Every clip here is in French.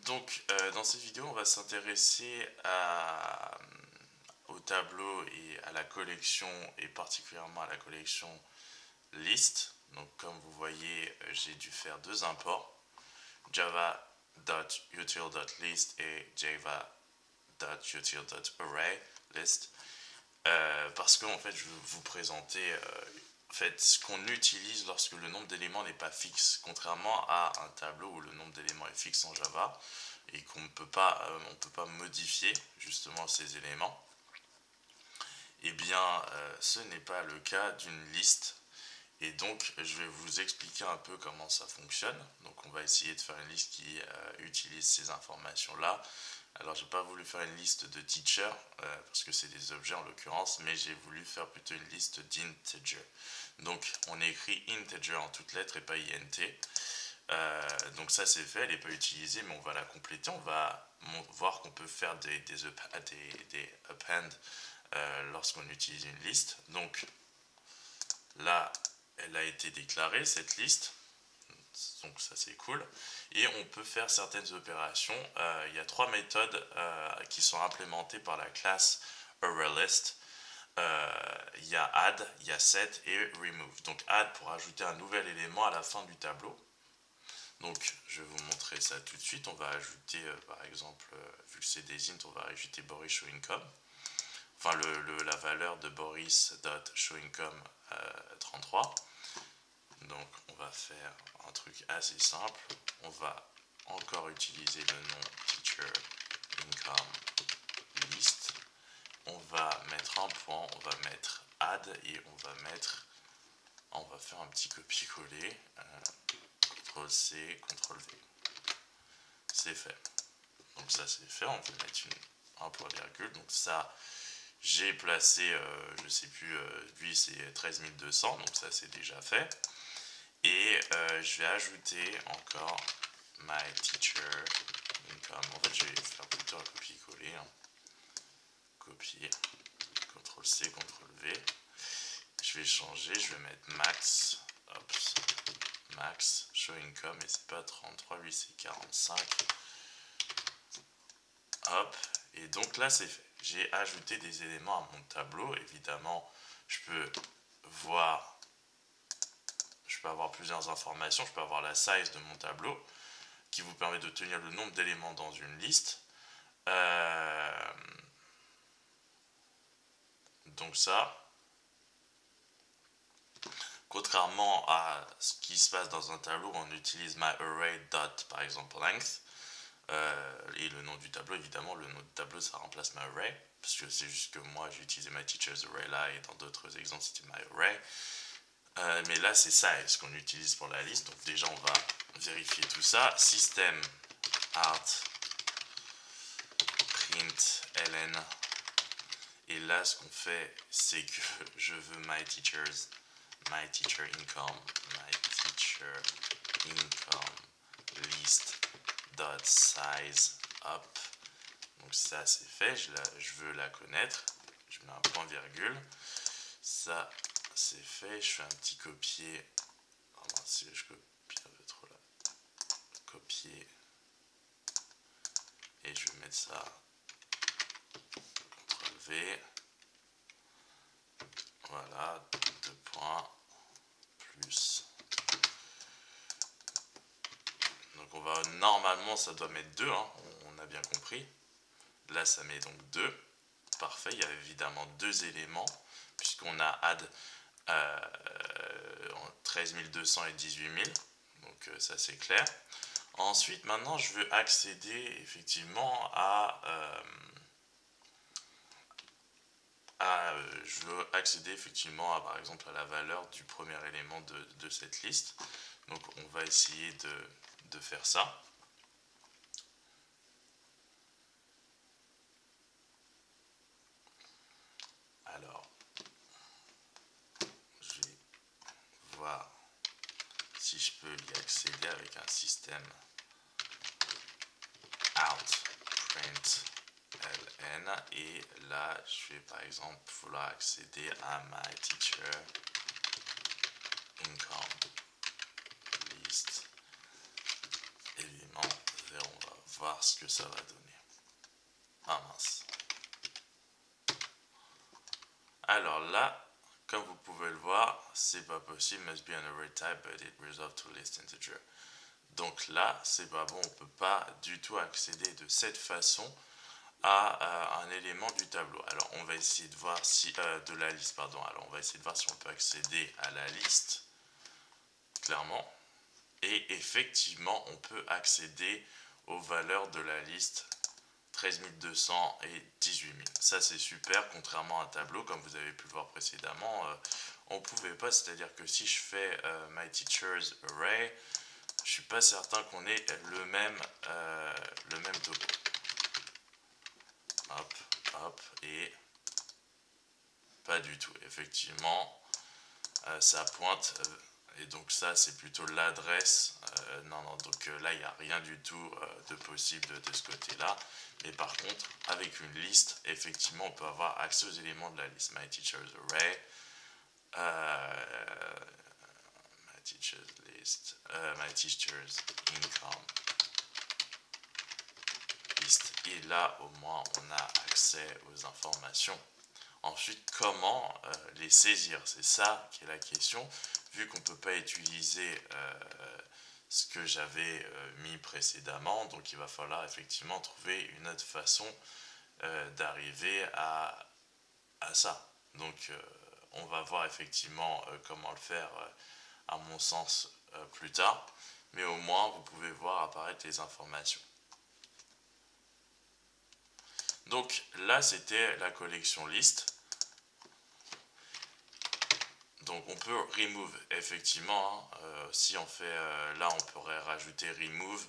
Donc, dans cette vidéo, on va s'intéresser au tableau et à la collection, et particulièrement à la collection list. Donc, comme vous voyez, j'ai dû faire deux imports, java.util.list et java.util.array.list, parce que en fait, je vais vous présenter en fait, ce qu'on utilise lorsque le nombre d'éléments n'est pas fixe, contrairement à un tableau où le nombre d'éléments est fixe en Java et qu'on ne peut pas, on peut pas modifier justement ces éléments. Eh bien, ce n'est pas le cas d'une liste. Et donc, je vais vous expliquer un peu comment ça fonctionne. Donc, on va essayer de faire une liste qui utilise ces informations-là. Alors, j'ai pas voulu faire une liste de teacher, parce que c'est des objets en l'occurrence, mais j'ai voulu faire plutôt une liste d'integer. Donc, on écrit integer en toutes lettres et pas int. Donc ça c'est fait, elle n'est pas utilisée, mais on va la compléter. On va voir qu'on peut faire des append lorsqu'on utilise une liste. Donc là, elle a été déclarée, cette liste. Donc ça c'est cool. Et on peut faire certaines opérations. Il y a trois méthodes qui sont implémentées par la classe ArrayList. Il y a add, il y a set et remove. Donc add pour ajouter un nouvel élément à la fin du tableau. Donc je vais vous montrer ça tout de suite. On va ajouter par exemple, vu que c'est des int, on va ajouter Boris showIncome. Enfin la valeur de Boris.showIncome 33. Donc on va faire un truc assez simple. On va encore utiliser le nom teacher income list. On va mettre un point, on va mettre add et on va faire un petit copier-coller. CTRL-C, CTRL-V. C'est fait. Donc ça c'est fait, on peut mettre un point virgule. Donc ça, j'ai placé, je sais plus, lui c'est 13200, donc ça c'est déjà fait. Et je vais ajouter encore my teacher income. En fait, je vais faire plutôt un copier-coller. Copier, CTRL-C, CTRL-V. Je vais changer, je vais mettre max, max show income, et c'est pas 33, lui c'est 45. Hop, et donc là c'est fait. J'ai ajouté des éléments à mon tableau. Évidemment, je peux avoir plusieurs informations. Je peux avoir la size de mon tableau qui vous permet d'obtenir le nombre d'éléments dans une liste. Donc ça, contrairement à ce qui se passe dans un tableau où on utilise myArray par exemple length, et le nom du tableau, évidemment, le nom du tableau ça remplace myArray, parce que c'est juste que moi j'ai utilisé my teacher's array là, et dans d'autres exemples c'était myArray. Mais là c'est size qu'on utilise pour la liste. Donc déjà on va vérifier tout ça. System out print ln. Et là ce qu'on fait c'est que je veux my teacher income list dot size up. Donc ça c'est fait, je veux la connaître. Je mets un point virgule. Ça c'est fait, je fais un petit copier. Oh non, si je copie un peu trop là. Copier. Et je vais mettre ça. CTRL V. Voilà, deux points. Plus. Donc on va, normalement ça doit mettre 2, hein, on a bien compris. Là ça met donc 2. Parfait, il y a évidemment deux éléments, puisqu'on a add 13 200 et 18 000. Donc ça c'est clair. Ensuite, maintenant je veux accéder effectivement je veux accéder effectivement à, par exemple, à la valeur du premier élément de cette liste. Donc on va essayer de faire ça. Alors, je vais voir si je peux y accéder avec un système out print ln, et là je vais par exemple vouloir accéder à my teacher income list. Évidemment, on va voir ce que ça va donner. Ah mince. Alors là, comme vous pouvez le voir, c'est pas possible, must be an array type but it resolves to list integer. Donc là, c'est pas bon, on peut pas du tout accéder de cette façon à un élément du tableau. Alors on va essayer de voir si de la liste, pardon. Alors on va essayer de voir si on peut accéder à la liste clairement. Et effectivement, on peut accéder aux valeurs de la liste 13 200 et 18 000. Ça c'est super, contrairement à un tableau, comme vous avez pu le voir précédemment, on pouvait pas, c'est-à-dire que si je fais my teachers array, je suis pas certain qu'on ait le même topo. Hop, hop, et pas du tout. Effectivement, ça pointe, et donc ça c'est plutôt l'adresse. Non, donc là il n'y a rien du tout de possible de ce côté-là. Mais par contre, avec une liste, effectivement, on peut avoir accès aux éléments de la liste. My teachers array, my teachers list, my teachers income list. Et là, au moins, on a accès aux informations. Ensuite, comment les saisir? C'est ça qui est la question. Vu qu'on ne peut pas utiliser ce que j'avais mis précédemment, donc il va falloir effectivement trouver une autre façon d'arriver à ça. Donc on va voir effectivement comment le faire à mon sens plus tard, mais au moins vous pouvez voir apparaître les informations. Donc là c'était la collection liste. Donc on peut remove effectivement, si on fait là on pourrait rajouter remove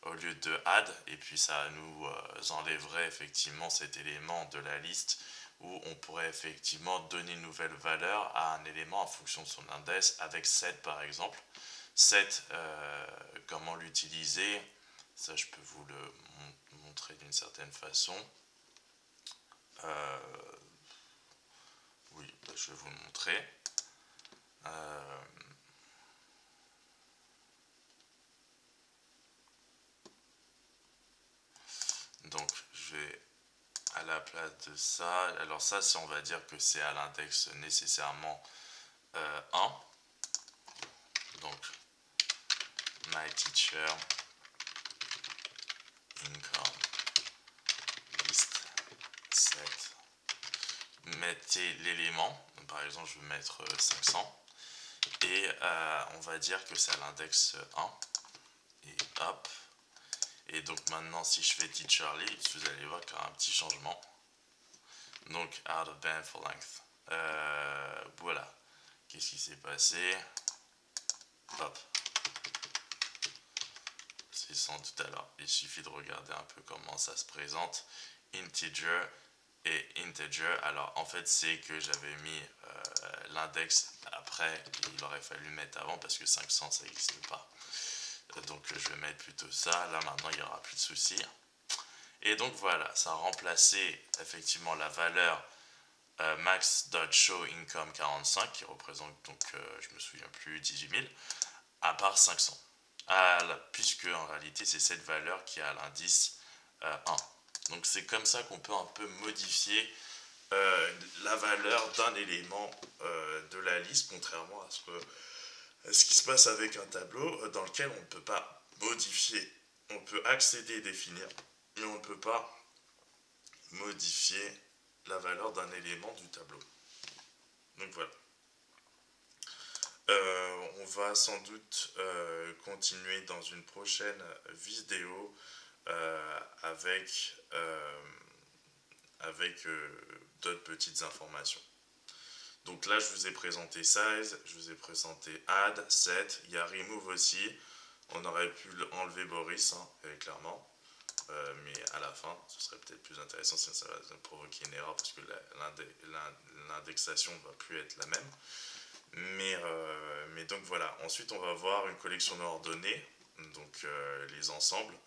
au lieu de add, et puis ça nous enlèverait effectivement cet élément de la liste où on pourrait effectivement donner une nouvelle valeur à un élément en fonction de son index avec set par exemple. Set, comment l'utiliser, ça je peux vous le montrer d'une certaine façon. Oui, je vais vous le montrer. Donc je vais à la place de ça, alors ça on va dire que c'est à l'index nécessairement 1. Donc my teacher income list set, mettez l'élément, par exemple je vais mettre 500 et on va dire que c'est à l'index 1 et hop. Et donc maintenant si je fais teacher list, vous allez voir qu'il y a un petit changement. Donc out of band for length. Voilà. Qu'est-ce qui s'est passé? Hop. C'est sans tout à l'heure. Il suffit de regarder un peu comment ça se présente. Integer et integer. Alors en fait c'est que j'avais mis l'index après. Il aurait fallu le mettre avant parce que 500 ça n'existe pas. Donc je vais mettre plutôt ça. Là maintenant il n'y aura plus de soucis. Et donc voilà, ça a remplacé effectivement la valeur max.showIncome 45 qui représente donc, je me souviens plus, 18 000, à part 500. Puisque en réalité c'est cette valeur qui a l'indice 1. Donc c'est comme ça qu'on peut un peu modifier la valeur d'un élément de la liste, contrairement à ce qui se passe avec un tableau dans lequel on ne peut pas modifier. On peut accéder et définir, mais on ne peut pas modifier la valeur d'un élément du tableau. Donc voilà. On va sans doute continuer dans une prochaine vidéo avec d'autres petites informations. Donc là je vous ai présenté size, je vous ai présenté add, set, il y a remove aussi. On aurait pu enlever Boris, hein, clairement. Mais à la fin, ce serait peut-être plus intéressant si ça va provoquer une erreur parce que l'indexation ne va plus être la même. Mais donc voilà. Ensuite, on va voir une collection d'ordonnées, donc les ensembles,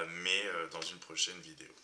mais dans une prochaine vidéo.